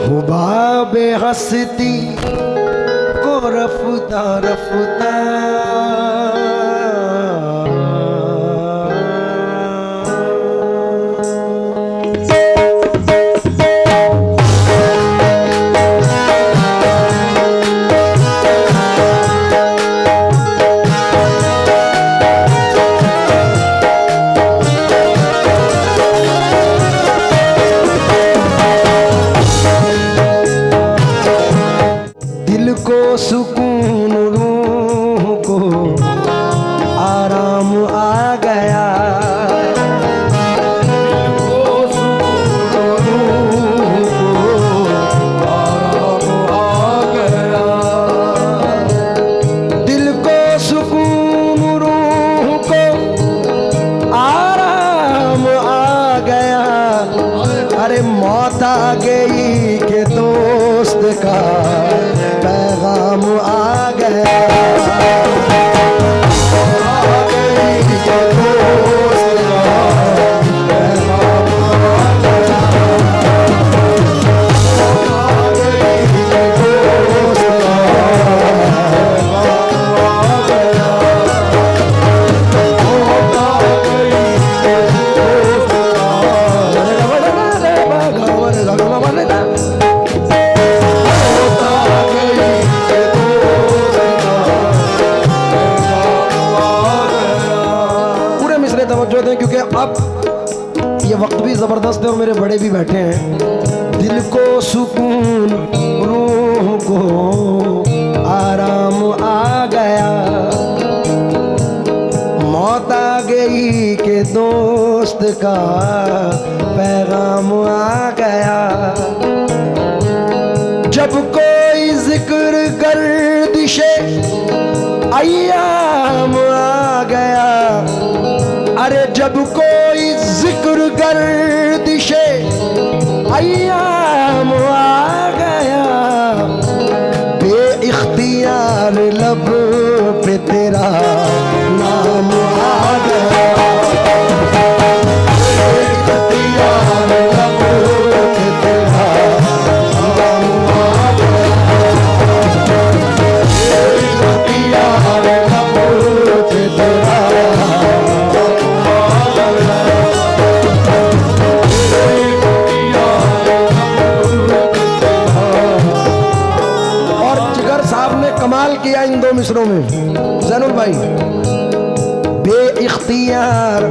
हुबाब हस्ती को रफ्ता रफ्ता सुकून रूह को आराम आ गया, दिल को सुकून रूह को आराम आ गया। अरे मौत आ गई के दोस्त का पैगाम आ गया। क्योंकि अब ये वक्त भी जबरदस्त है और मेरे बड़े भी बैठे हैं। दिल को सुकून रूह को आराम आ गया, मौत आ गई के दोस्त का पैगाम आ गया। जब कोई जिक्र गर्दिशे अय्याम आ गया, अरे जब कोई जिक्र गर्दिशे अय्याम आ गया, बेइख्तियार लब पे तेरा नाम आ गया, बेइख्तियार लब पे तेरा नाम आ गया, बेइख्तियार लब पे तेरा कमाल किया इन दो मिसरों में ज़ैनुल भाई। बेइख्तियार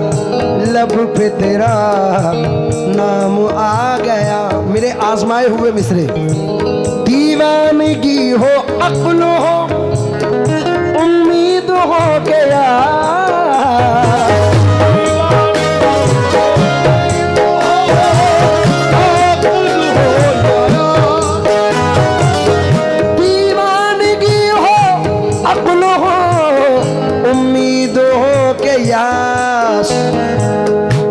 लब पे तेरा नाम आ गया, मेरे आजमाए हुए मिसरे। दीवानगी हो अक्ल हो उम्मीद हो गया,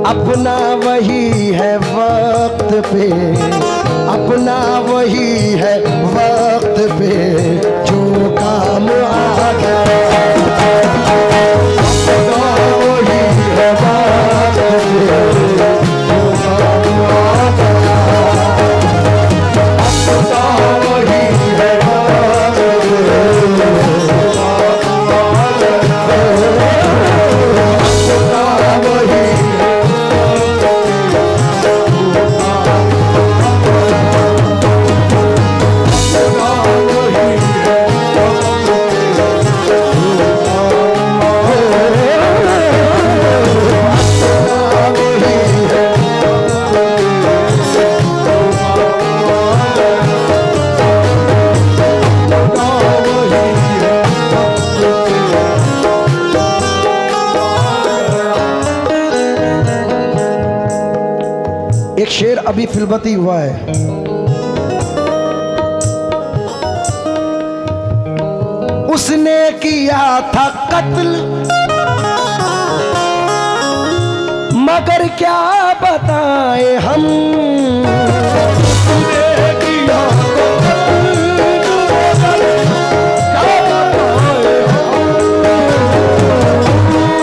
अपना वही है वक्त पे, अपना वही है वक्त पे जो काम आ गया, अपना वही है वक्त पे जो काम आ गया, अपना वही है वक्त पे जो काम आ गया, अपना वही एक शेर अभी फिल्बती हुआ है। उसने किया था कत्ल मगर क्या बताएं हम,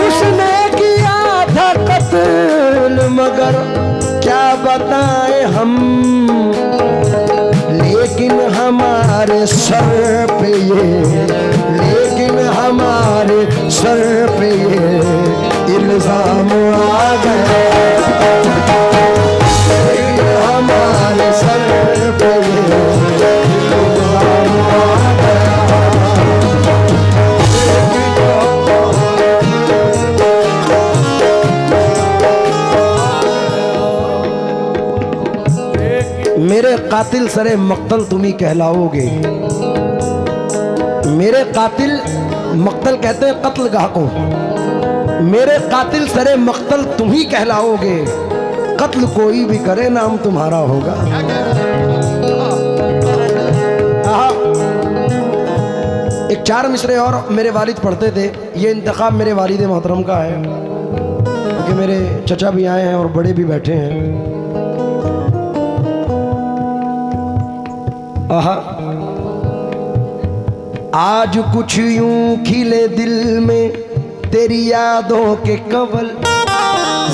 उसने किया था कत्ल मगर क्या बताएं हम, हमारे सर पे ये, लेकिन हमारे सर पे ये इल्जाम आ गया, हमारे सर पे ये इल्जाम आ गया। मेरे कातिल सरे मक्तल तुम ही कहलाओगे। मेरे कातिल, मक्तल कहते हैं कत्लगाह को, मेरे कातिल सरे मक्तल तुम ही कहलाओगे, कत्ल कोई भी करे नाम तुम्हारा होगा। एक 4 मिसरे और मेरे वालिद पढ़ते थे। ये इंतखाब मेरे वालिद मोहतरम का है, क्योंकि मेरे चचा भी आए हैं और बड़े भी बैठे हैं। आज कुछ यूं खिले दिल में तेरी यादों के कवल,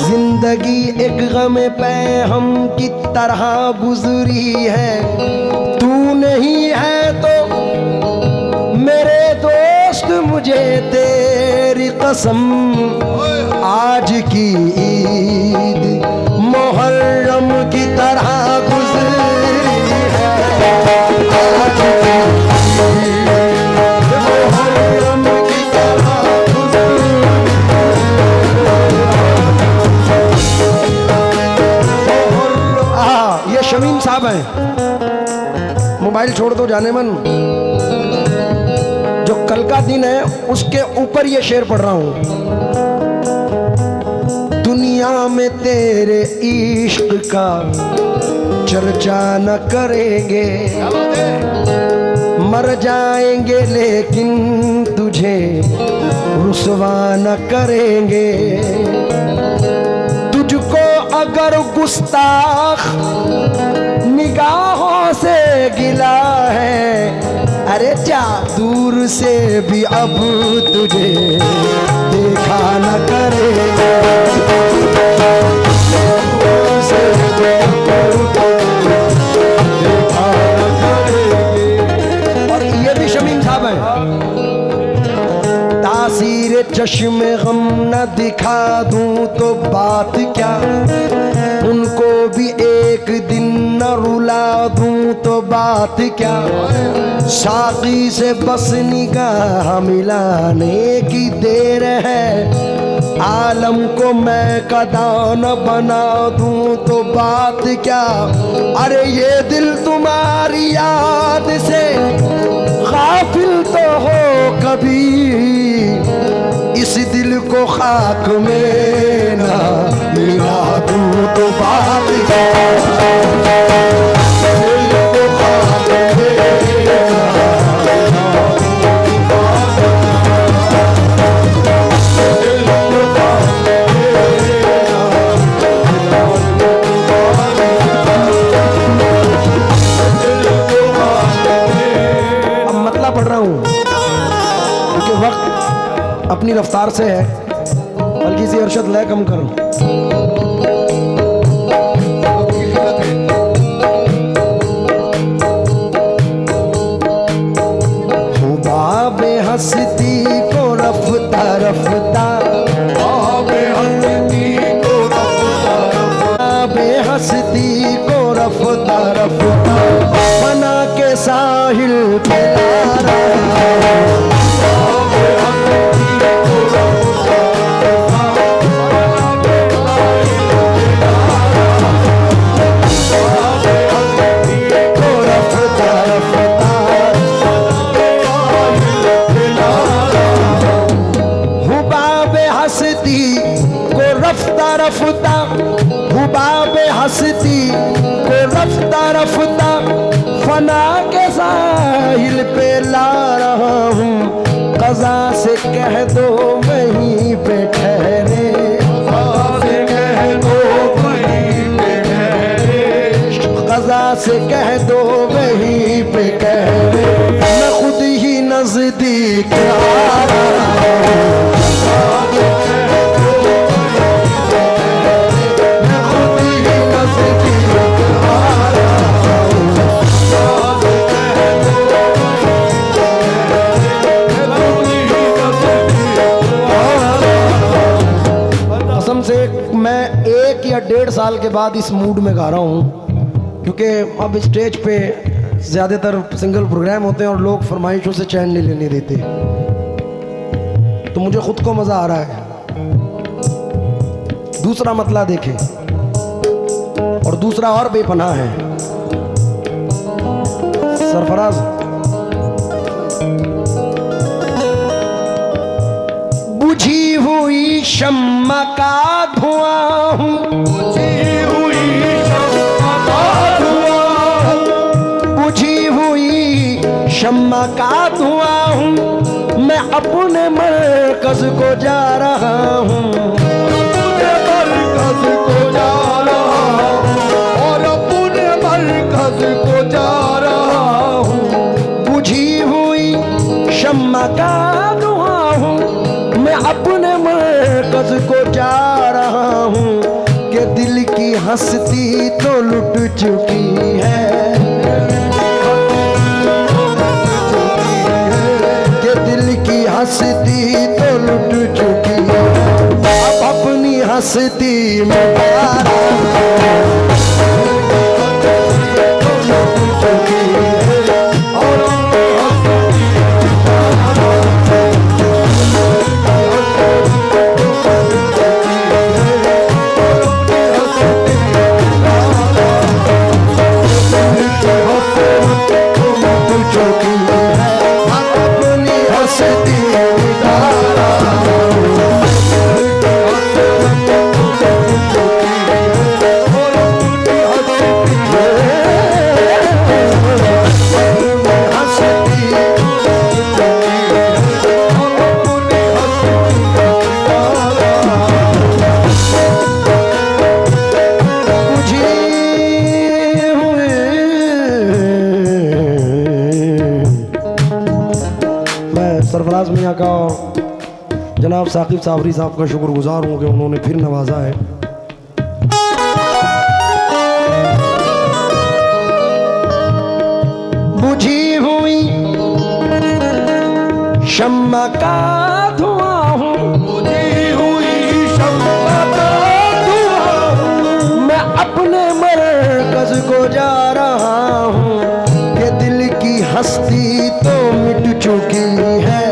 जिंदगी एक गम पे हम की तरह गुजरी है। तू नहीं है तो मेरे दोस्त मुझे तेरी कसम, आज की ईद मुहर्रम की तरह गुजरी है। आज की मुहर्रम की तरह ये शमीम साहब हैं, मोबाइल छोड़ दो जाने मन। जो कल का दिन है उसके ऊपर ये शेर पढ़ रहा हूं। दुनिया में तेरे इश्क का चर्चा न करेंगे, मर जाएंगे लेकिन तुझे रुसवा न करेंगे। तुझको अगर गुस्ताख निगाहों से गिला है, अरे जा दूर से भी अब तुझे देखा न करेंगे। दूर से भी देखा न करेंगे। और ये भी शमीम साहब है। तासीर चश्मे गम न दिखा दूं तो बात क्या, उनको भी एक दिन न रुला दूं तो बात क्या। साकी से बस निगाह मिलाने की देर है, आलम को मैं कदा न बना दूं तो बात क्या। अरे ये दिल तुम्हारी याद से गाफिल तो हो कभी, इस दिल को खाक में ना मिला दूं तो बात क्या। दिल को खाक में अपनी रफ्तार से है, हल्की सी अरशद लय कम करो। बाबे हंसती को रफ्ता रफ्ता, बाबे हंसती को रफ्ता रफ्ता, बाबे हंसती को रफ्ता रफ्ता, बना के साहिल पे ला रहा। रफ्ता हुबाबे हंसती को रफ्ता रफ्ता, फना के साहिल पे ला रहा हूँ। कज़ा से कह दो वहीं पे ठहरे, कज़ा से कह दो वहीं पे ठहरे, कज़ा से कह दो वहीं पे ठहरे। मैं खुद ही नजदीक आ रहा हूँ। के बाद इस मूड में गा रहा हूँ, क्योंकि अब स्टेज पे ज़्यादातर सिंगल प्रोग्राम होते हैं और लोग फरमाइशों से चैन नहीं लेने देते, तो मुझे खुद को मज़ा आ रहा है। दूसरा मतला देखें, और दूसरा और बेपनाह है। सरफराज, बुझी हुई शम्मा का धुआं हूँ, बुझी हुई शम्मा का धुआं हूँ, बुझी हुई शम्मा का धुआं हूँ, मैं अपने मरकज को जा रहा हूँ, अपने मरकज को जा रहा हूँ, और अपने मरकज को जा रहा हूँ। बुझी हुई शम्मा का धुआं हूँ, मैं अपने मरकज को जा रहा हूँ, कि दिल की हस्ती तो लुट चुकी है, कि दिल की हस्ती तो लुट चुकी है, अब अपनी हस्ती में सरफराज मियाँ का और जनाब साकिब साबरी साहब का शुक्रगुजार हूँ कि उन्होंने फिर नवाजा है। बुझी हुई शम्मा का धुआं हूँ, बुझी हुई शम्मा का धुआं हूँ, मैं अपने मरकज को जा रहा हूँ, कि दिल की हस्ती तो मिट चुकी है,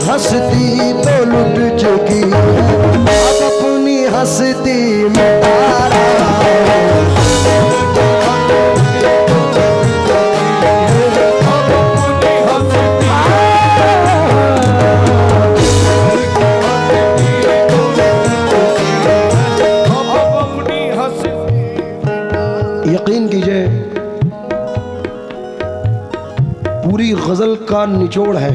हस्ती तो लुट चुकी है, अब अपनी हस्ती में यकीन कीजिए पूरी गजल का निचोड़ है।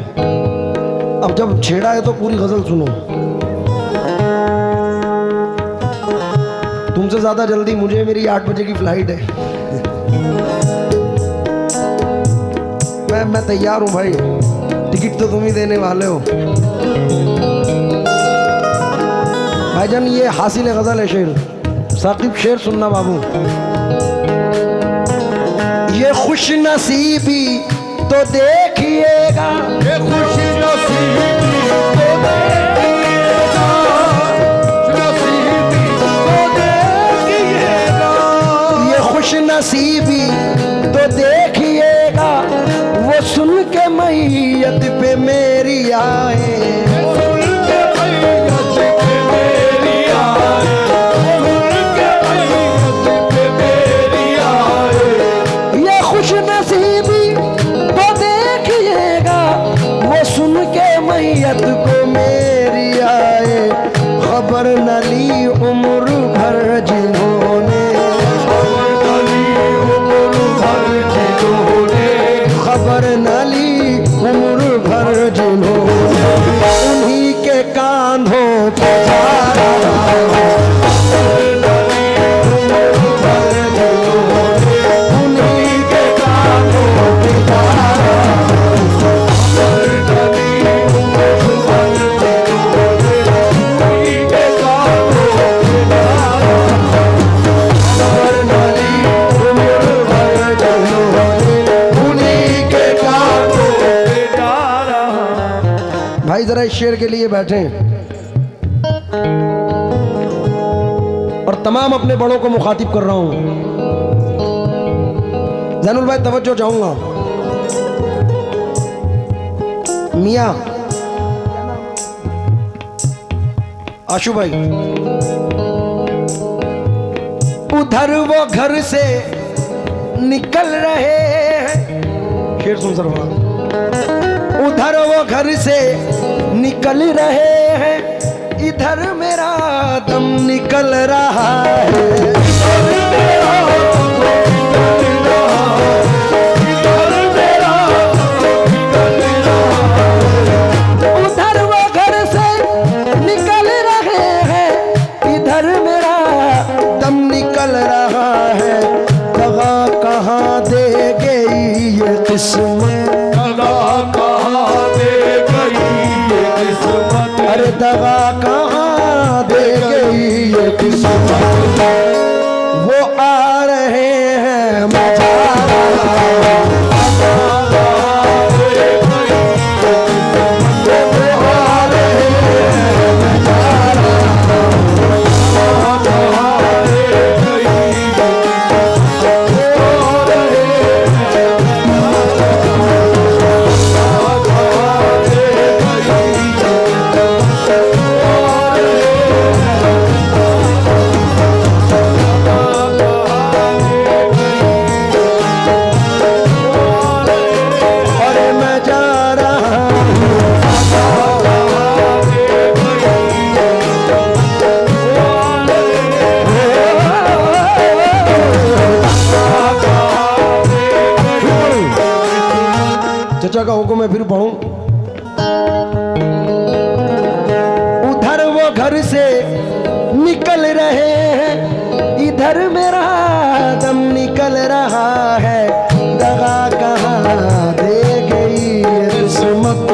अब जब छेड़ा है तो पूरी गजल सुनो। तुमसे ज्यादा जल्दी मुझे, मेरी 8 बजे की फ्लाइट है। मैं तैयार हूं भाई, टिकट तो तुम ही देने वाले हो। भाईजान ये हासिल गजल है, शेर साकिब शेर सुनना बाबू। ये खुश नसीबी तो देखिएगा, ये खुश नसीबी तो देखिएगा, नसीबी तो देखिएगा, ये खुश नसीबी तो देखिएगा, वो सुन के मैयत पे मेरी आए, सुन के मैयत पे मेरी आए, सुन के मैयत पे मेरी आए, ये खुश नसीबी सुन के मैयत को मेरी शेर के लिए बैठे हैं और तमाम अपने बड़ों को मुखातिब कर रहा हूं। जैनुल भाई तवज्जो चाहूंगा। मियां आशु भाई, उधर वो घर से निकल रहे हैं, शेर सुन सर। उधर वो घर से निकल रहे हैं, इधर मेरा दम निकल रहा है। उधर वो घर से निकल रहे हैं, इधर मेरा दम निकल रहा है। दगा कहाँ दे गई ये किस्मत, अरे दगा कहाँ दे गई ये किस्मत। वो आ रहे हैं मजा चचा का हुक्म मैं फिर पढ़ूं। उधर वो घर से निकल रहे हैं, इधर मेरा दम निकल रहा है। दगा कहाँ दे गई ये किस्मत,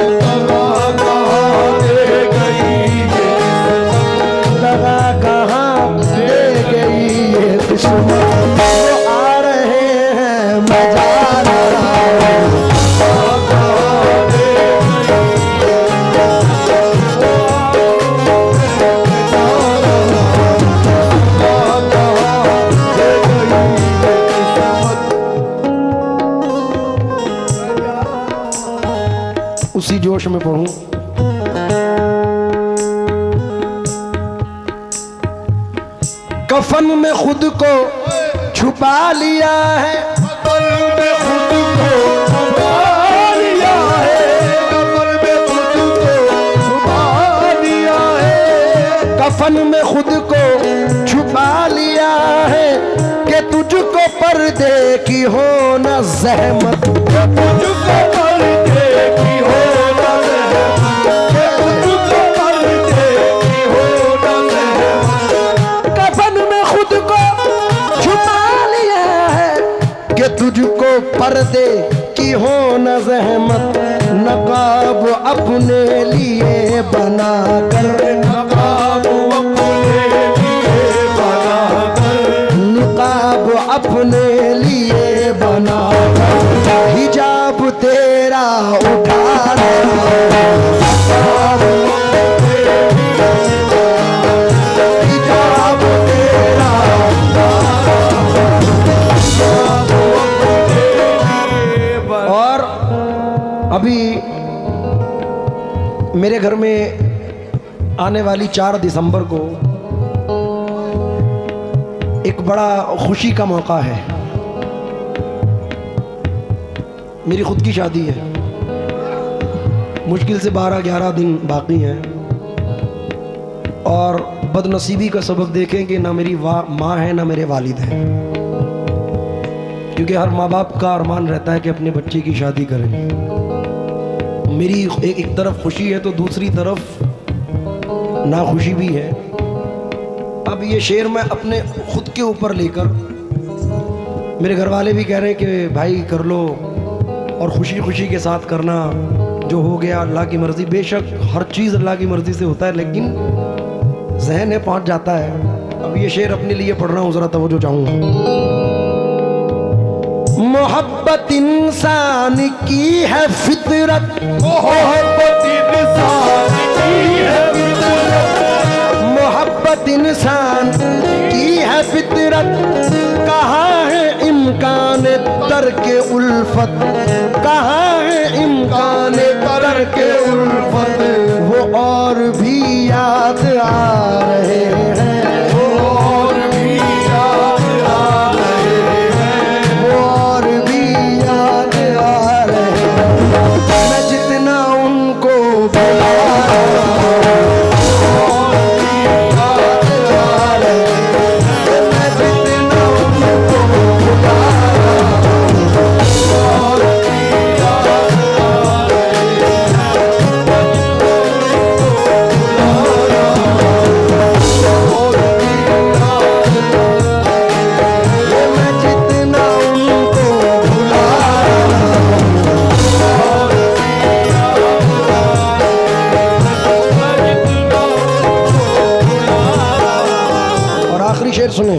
दगा कहाँ दे गई ये किस्मत। वो आ रहे हैं मजा उसी जोश में पढ़ूं। कफन में खुद को छुपा लिया है, कफन में खुद को छुपा लिया है, कफन में खुद को छुपा लिया है, कफन में खुद को छुपा लिया है। कि तुझको पर्दे की हो न ज़हमत, तुझको पर्दे की हो न ज़हमत, तुझको पर्दे की हो न ज़हमत। कफन में खुद को छुपा लिया है कि तुझको पर्दे की हो न ज़हमत। नकाब अपने लिए बना कर, नकाब अपने लिए बना कर, निकाब अपने लिए बना कर, हिजाब तेरा उठाना, हिजाब तेरा और अभी मेरे घर में आने वाली 4 दिसंबर को एक बड़ा खुशी का मौका है। मेरी खुद की शादी है, मुश्किल से 12-11 दिन बाकी हैं और बदनसीबी का सबब देखें कि ना मेरी माँ है ना मेरे वालिद हैं, क्योंकि हर माँ बाप का अरमान रहता है कि अपने बच्चे की शादी करें। मेरी एक तरफ खुशी है तो दूसरी तरफ नाखुशी भी है। अब ये शेर मैं अपने खुद के ऊपर लेकर, मेरे घर वाले भी कह रहे हैं कि भाई कर लो और खुशी खुशी के साथ करना, जो हो गया अल्लाह की मर्जी। बेशक हर चीज़ अल्लाह की मर्जी से होता है, लेकिन जहन में पहुंच जाता है। अब ये शेर अपने लिए पढ़ रहा हूँ, ज़रा तवज्जो चाहूँगा। मोहब्बत इंसान की है फितरत, मोहब्बत इंसान मोहब्बत इंसान की है फितरत, कहाँ है इम्कान तर्के उल्फत, कहाँ है इम्कान तर्के उल्फत। वो और भी याद आ रहे हैं, वो और भी याद आ रहे हैं, वो और भी याद आ रहे हैं। मैं जितना उनको बुला रहा हूं, और भी याद आ रहे हैं। मैं जितना उनको बुला रहा हूं, और भी याद आ रहे हैं। मैं जितना उनको बुला रहा हूं। और आखिरी शेर सुने।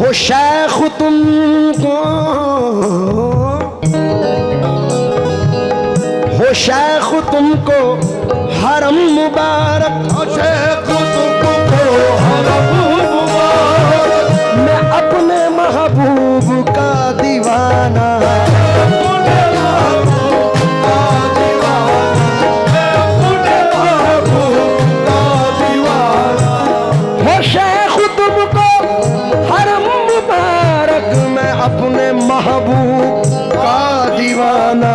हो शेख तुमको, हो शेख तुमको हरम मुबारक, हो शेख तुमको हरम मुबारक। मैं अपने महबूब का दीवाना, हो शेख तुमको हरम मुबारक, मैं अपने महबूब का दीवाना।